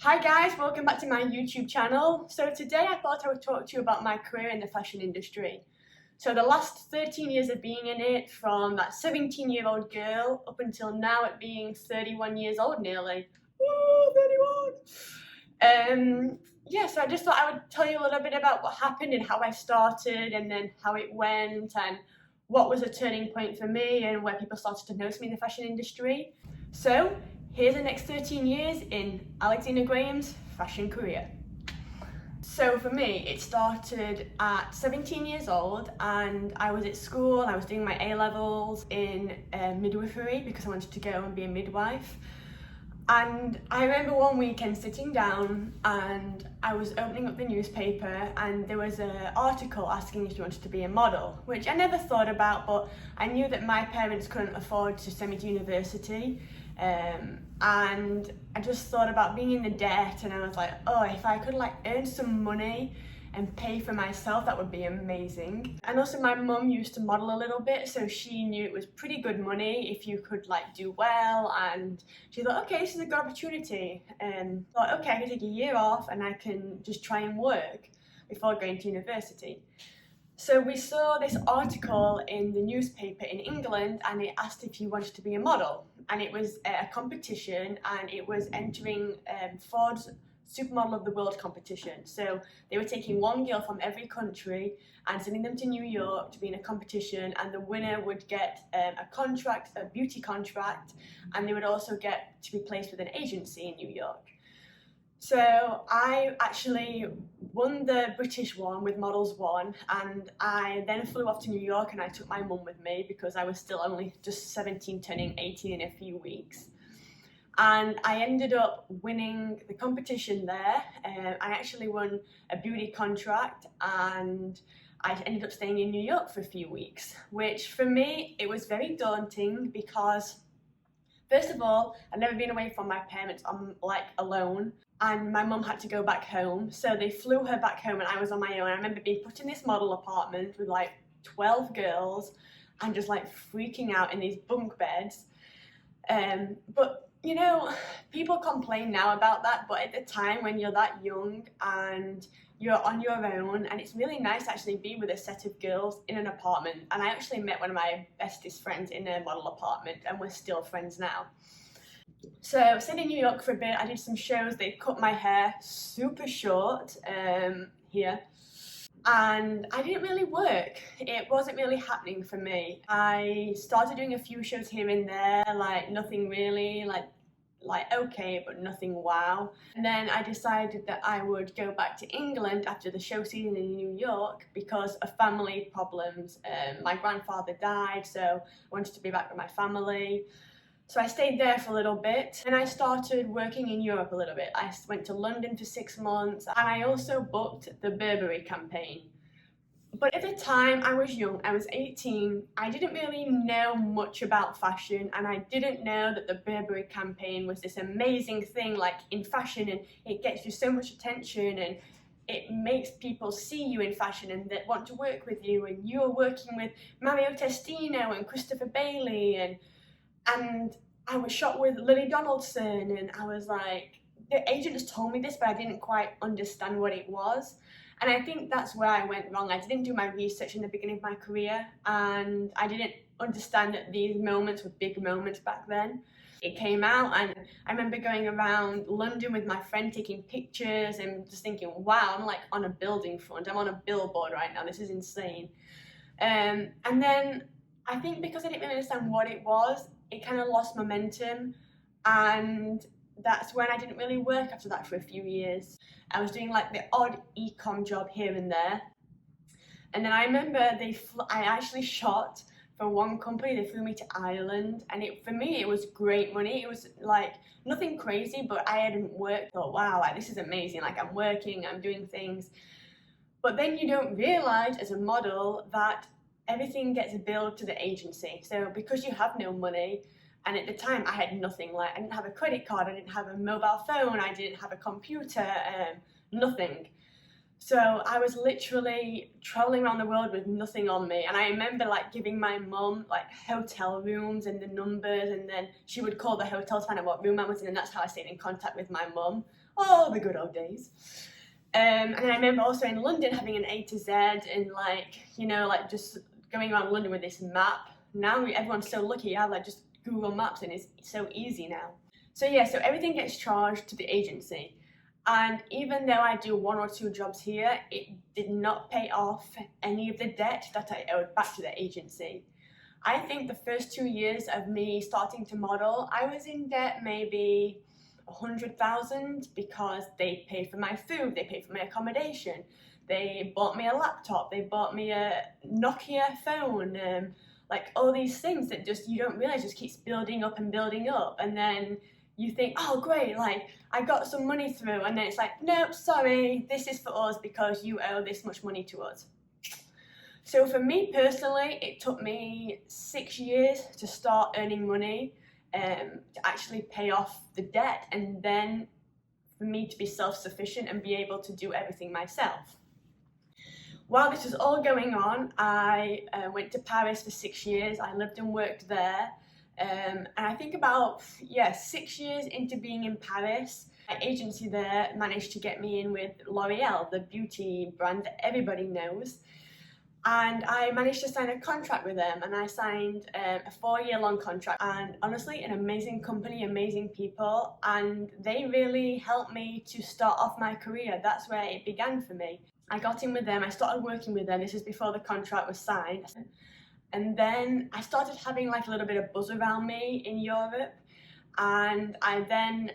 Hi guys, welcome back to my YouTube channel. So today I thought I would talk to you about my career in the fashion industry. So the last 13 years of being in it, from that 17-year-old girl up until now at being 31 years old nearly. Oh, 31! So I just thought I would tell you a little bit about what happened and how I started and then how it went and what was a turning point for me and where people started to notice me in the fashion industry. So here's the next 13 years in Alexander Graham's fashion career. So for me, it started at 17 years old and I was at school, I was doing my A-levels in midwifery because I wanted to go and be a midwife. And I remember one weekend sitting down and I was opening up the newspaper and there was an article asking if you wanted to be a model, which I never thought about, but I knew that my parents couldn't afford to send me to university. And I just thought about being in the debt, and I was like, oh, if I could earn some money and pay for myself, that would be amazing. And also my mum used to model a little bit, so she knew it was pretty good money if you could do well, and she thought, okay, this is a good opportunity. And thought, okay, I can take a year off and I can just try and work before going to university. So we saw this article in the newspaper in England and it asked if you wanted to be a model, and it was a competition and it was entering Ford's Supermodel of the World competition. So they were taking one girl from every country and sending them to New York to be in a competition, and the winner would get a contract, a beauty contract, and they would also get to be placed with an agency in New York. So I actually won the British one with Models 1, and I then flew off to New York and I took my mum with me because I was still only just 17, turning 18 in a few weeks. And I ended up winning the competition there. I actually won a beauty contract and I ended up staying in New York for a few weeks, which for me, it was very daunting because first of all, I'd never been away from my parents alone, and my mum had to go back home, so they flew her back home and I was on my own. I remember being put in this model apartment with 12 girls and just freaking out in these bunk beds. But you know, people complain now about that, but at the time when you're that young and you're on your own, and it's really nice to actually be with a set of girls in an apartment. And I actually met one of my bestest friends in a model apartment and we're still friends now. So I stayed in New York for a bit. I did some shows. They cut my hair super short here, and I didn't really work. It wasn't really happening for me. I started doing a few shows here and there, nothing really, okay, but nothing wow. And then I decided that I would go back to England after the show season in New York because of family problems. My grandfather died, so I wanted to be back with my family. So I stayed there for a little bit and I started working in Europe a little bit. I went to London for 6 months and I also booked the Burberry campaign. But at the time I was young, I was 18, I didn't really know much about fashion, and I didn't know that the Burberry campaign was this amazing thing in fashion, and it gets you so much attention and it makes people see you in fashion and that want to work with you, and you're working with Mario Testino and Christopher Bailey, and I was shot with Lily Donaldson, and I was the agent just told me this, but I didn't quite understand what it was. And I think that's where I went wrong. I didn't do my research in the beginning of my career, and I didn't understand that these moments were big moments back then. It came out, and I remember going around London with my friend taking pictures and just thinking, wow, I'm on a building front. I'm on a billboard right now. This is insane. And then I think because I didn't really understand what it was, it kind of lost momentum, and that's when I didn't really work after that for a few years. I was doing the odd Ecom job here and there. And then I remember I actually shot for one company. They flew me to Ireland, and for me it was great money. It was nothing crazy, but I hadn't worked. I thought, wow, this is amazing. I'm working, I'm doing things. But then you don't realize as a model that everything gets billed to the agency. So because you have no money, and at the time I had nothing, I didn't have a credit card, I didn't have a mobile phone, I didn't have a computer, nothing. So I was literally traveling around the world with nothing on me, and I remember like giving my mum like hotel rooms and the numbers, and then she would call the hotel to find out what room I was in, and that's how I stayed in contact with my mum. Oh, the good old days. And then I remember also in London having an A to Z and like, you know, like just going around London with this map. Now everyone's so lucky, you have like just Google Maps and it's so easy now. So yeah, so everything gets charged to the agency. And even though I do 1 or 2 jobs here, it did not pay off any of the debt that I owed back to the agency. I think the first 2 years of me starting to model, I was in debt maybe 100,000 because they paid for my food, they paid for my accommodation, they bought me a laptop, they bought me a Nokia phone, like all these things that just you don't realize just keeps building up and building up, and then you think, oh great, like I got some money through, and then it's like, nope, sorry, this is for us because you owe this much money to us. So for me personally, it took me 6 years to start earning money to actually pay off the debt, and then for me to be self-sufficient and be able to do everything myself. While this was all going on, I went to Paris for 6 years. I lived and worked there. And I think about 6 years into being in Paris, my agency there managed to get me in with L'Oreal, the beauty brand that everybody knows. And I managed to sign a contract with them, and I signed a 4-year-long contract. And honestly, an amazing company, amazing people, and they really helped me to start off my career. That's where it began for me. I got in with them, I started working with them. This is before the contract was signed. And then I started having like a little bit of buzz around me in Europe, and I then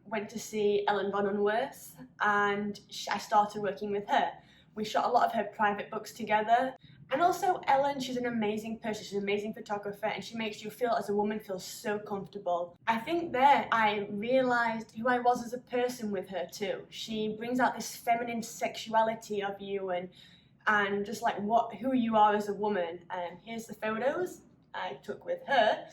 went to see Ellen von Unwerth, and I started working with her. We shot a lot of her private books together. And also Ellen, she's an amazing person, she's an amazing photographer, and she makes you feel, as a woman, feel so comfortable. I think there I realised who I was as a person with her too. She brings out this feminine sexuality of you, and just like who you are as a woman. Here's the photos I took with her.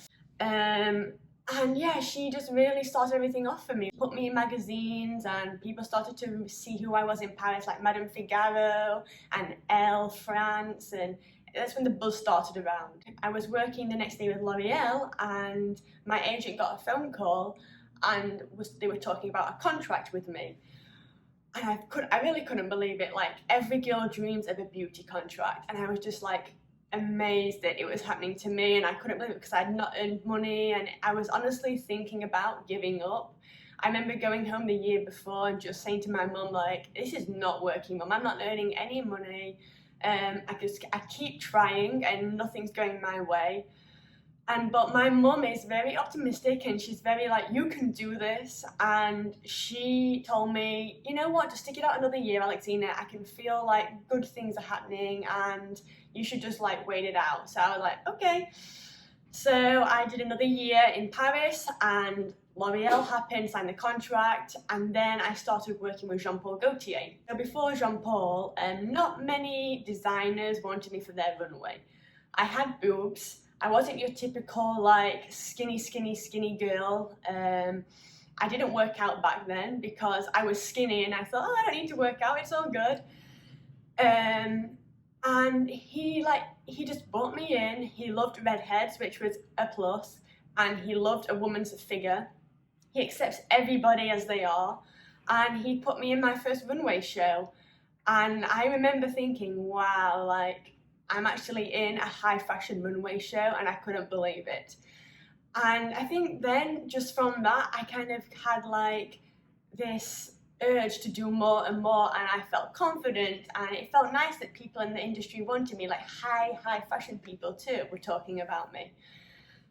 And yeah, she just really started everything off for me. Put me in magazines, and people started to see who I was in Paris, like Madame Figaro and Elle France, and that's when the buzz started around. I was working the next day with L'Oreal, and my agent got a phone call, and they were talking about a contract with me. And I really couldn't believe it. Like, every girl dreams of a beauty contract, and I was just like amazed that it was happening to me, and I couldn't believe it because I had not earned money, and I was honestly thinking about giving up. I remember going home the year before and just saying to my mum, like, this is not working, Mum, I'm not earning any money. I keep trying and nothing's going my way. But my mum is very optimistic, and she's very like, you can do this. And she told me, you know what, just stick it out another year, Alexina. I can feel like good things are happening, and you should just like wait it out. So I was like, okay. So I did another year in Paris, and L'Oreal happened, signed the contract, and then I started working with Jean-Paul Gaultier. So before Jean-Paul, not many designers wanted me for their runway. I had boobs. I wasn't your typical like skinny girl. I didn't work out back then because I was skinny, and I thought, oh, I don't need to work out, it's all good. And he just brought me in. He loved redheads, which was a plus, and he loved a woman's figure. He accepts everybody as they are, and he put me in my first runway show. And I remember thinking, wow, like, I'm actually in a high fashion runway show, and I couldn't believe it. And I think then, just from that, I kind of had like this urge to do more and more, and I felt confident, and it felt nice that people in the industry wanted me, like high fashion people too were talking about me.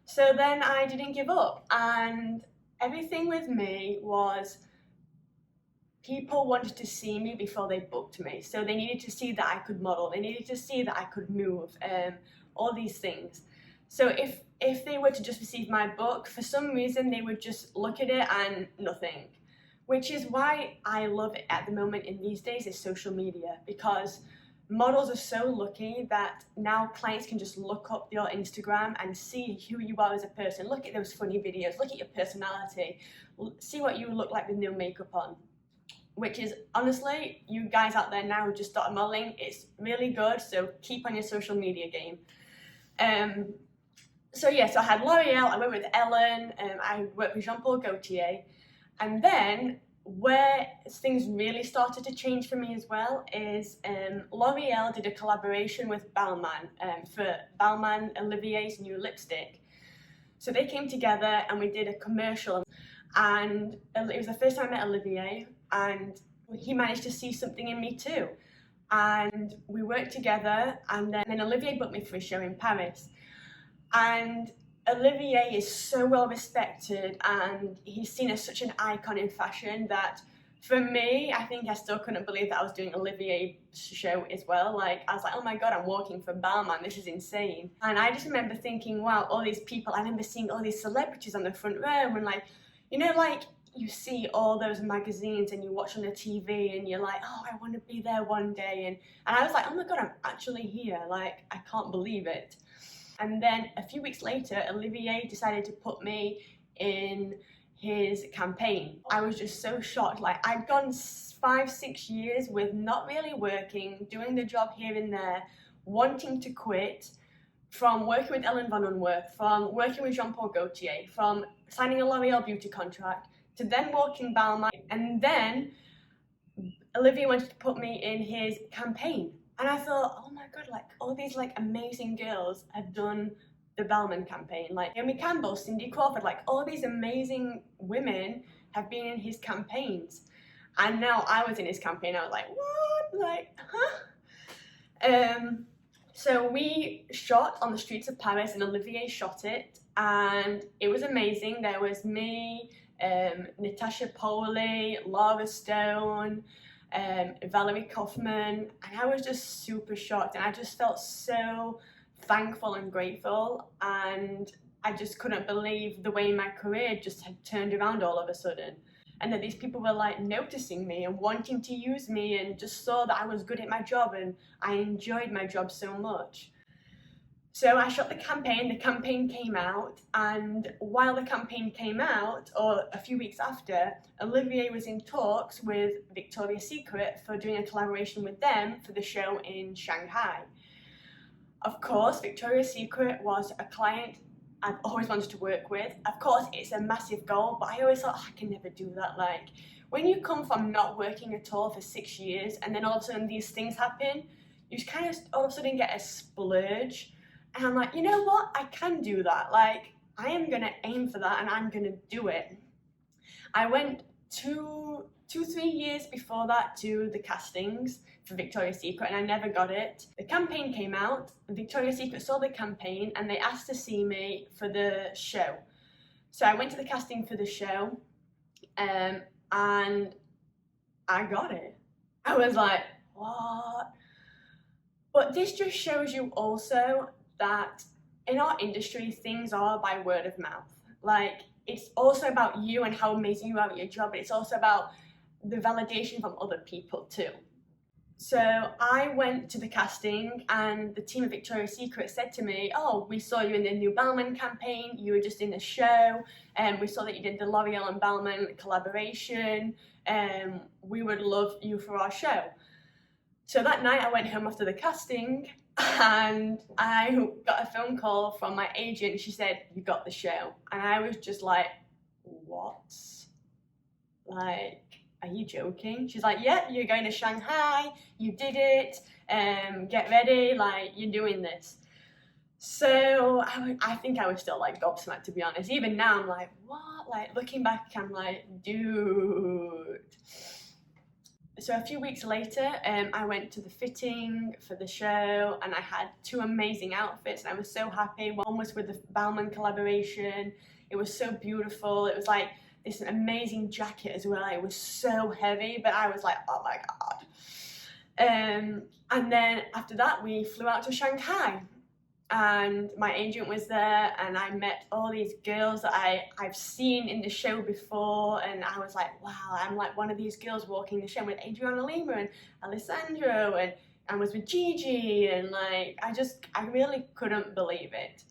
So then I didn't give up, and everything with me was people wanted to see me before they booked me. So they needed to see that I could model, they needed to see that I could move, all these things. So if they were to just receive my book, for some reason they would just look at it and nothing. Which is why I love it at the moment in these days is social media, because models are so lucky that now clients can just look up your Instagram and see who you are as a person. Look at those funny videos, look at your personality, see what you look like with no makeup on. which is honestly, you guys out there now who just started modeling, it's really good, so keep on your social media game. So I had L'Oreal, I went with Ellen, I worked with Gaultier, and then where things really started to change for me as well is L'Oreal did a collaboration with Balmain for Balmain Olivier's new lipstick. So they came together and we did a commercial, and it was the first time I met Olivier, and he managed to see something in me too. And we worked together, and then Olivier booked me for a show in Paris. And Olivier is so well respected, and he's seen as such an icon in fashion that for me, I think I still couldn't believe that I was doing Olivier's show as well. Like, I was like, oh my God, I'm working for Balmain, this is insane. And I just remember thinking, wow, all these people, I remember seeing all these celebrities on the front row, and like, you know, like you see all those magazines and you watch on the TV and you're like, oh, I want to be there one day. And I was like, oh my God, I'm actually here. Like, I can't believe it. And then a few weeks later, Olivier decided to put me in his campaign. I was just so shocked. Like, I'd gone 5-6 years with not really working, doing the job here and there, wanting to quit, from working with Ellen von Unwerth, from working with Jean-Paul Gaultier, from signing a L'Oreal beauty contract, to then working Balmain. And then Olivier wanted to put me in his campaign. And I thought, oh my God, like all these like amazing girls have done the Balmain campaign. Like Naomi Campbell, Cindy Crawford, like all these amazing women have been in his campaigns. And now I was in his campaign. I was like, what? Like, huh? So we shot on the streets of Paris, and Olivier shot it, and it was amazing. There was me, Natasha Poley, Laura Stone, Valerie Kaufman, and I was just super shocked, and I just felt so thankful and grateful, and I just couldn't believe the way my career just had turned around all of a sudden, and that these people were like noticing me and wanting to use me, and just saw that I was good at my job and I enjoyed my job so much. So I shot the campaign came out, and while the campaign came out, or a few weeks after, Olivier was in talks with Victoria's Secret for doing a collaboration with them for the show in Shanghai. Of course, Victoria's Secret was a client I've always wanted to work with. Of course, it's a massive goal, but I always thought, oh, I can never do that. Like, when you come from not working at all for 6 years, and then all of a sudden these things happen, you just kind of all of a sudden get a splurge. And I'm like, you know what? I can do that. Like, I am going to aim for that, and I'm going to do it. I went 3 years before that to the castings for Victoria's Secret, and I never got it. The campaign came out, Victoria's Secret saw the campaign, and they asked to see me for the show. So I went to the casting for the show, and I got it. I was like, what? But this just shows you also that in our industry, things are by word of mouth. Like, it's also about you and how amazing you are at your job, but it's also about the validation from other people too. So I went to the casting, and the team at Victoria's Secret said to me, oh, we saw you in the new Balmain campaign, you were just in the show, and we saw that you did the L'Oreal and Balmain collaboration, and we would love you for our show. So that night I went home after the casting, and I got a phone call from my agent. She said, you got the show. And I was just like, what? Like, are you joking? She's like, yeah, you're going to Shanghai, you did it, get ready, like, you're doing this. So I think I was still like gobsmacked, to be honest. Even now I'm like, what? Like, looking back, I'm like, dude. So a few weeks later, I went to the fitting for the show, and I had 2 amazing outfits, and I was so happy. One was with the Balmain collaboration. It was so beautiful. It was like this amazing jacket as well. It was so heavy, but I was like, oh my God. And then after that, we flew out to Shanghai, and my agent was there, and I met all these girls that I've seen in the show before, and I was like, wow, I'm like one of these girls walking the show with Adriana Lima and Alessandro, and I was with Gigi, and like, I really couldn't believe it.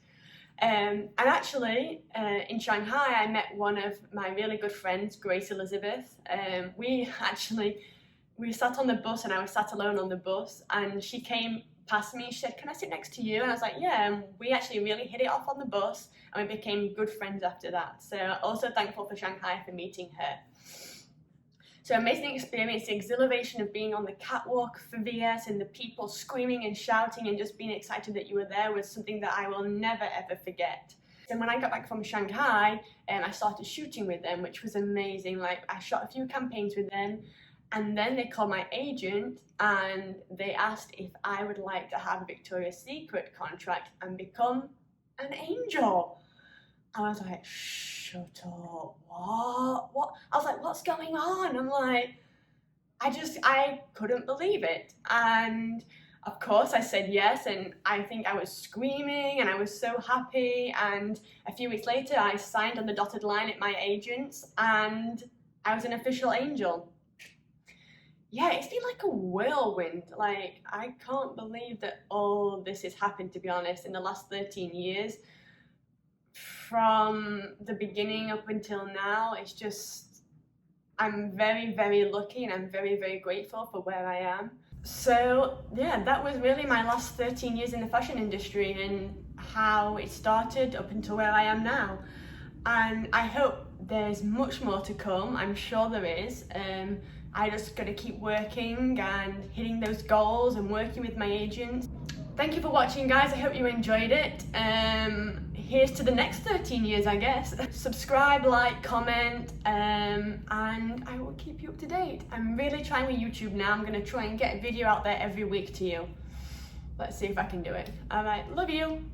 And actually, in Shanghai, I met one of my really good friends, Grace Elizabeth. We sat on the bus, and I was sat alone on the bus, and she came past me. She said, "Can I sit next to you?" And I was like, "Yeah." And we actually really hit it off on the bus, and we became good friends after that. So also thankful for Shanghai for meeting her. So amazing experience, the exhilaration of being on the catwalk for VS and the people screaming and shouting and just being excited that you were there was something that I will never ever forget. And when I got back from Shanghai, I started shooting with them, which was amazing. Like, I shot a few campaigns with them, and then they called my agent and they asked if I would like to have a Victoria's Secret contract and become an angel. I was like, shut up, what? I was like, what's going on? I'm like, I couldn't believe it. And of course I said yes, and I think I was screaming and I was so happy. And a few weeks later, I signed on the dotted line at my agent's and I was an official angel. Yeah, it's been like a whirlwind. Like, I can't believe that all this has happened, to be honest, in the last 13 years. From the beginning up until now, it's just, I'm very, very lucky, and I'm very, very grateful for where I am. So yeah, that was really my last 13 years in the fashion industry and how it started up until where I am now. And I hope there's much more to come. I'm sure there is. I just got to keep working and hitting those goals and working with my agents. Thank you for watching, guys. I hope you enjoyed it. Here's to the next 13 years, I guess. Subscribe, like, comment, and I will keep you up to date. I'm really trying with YouTube now. I'm going to try and get a video out there every week to you. Let's see if I can do it. All right, love you.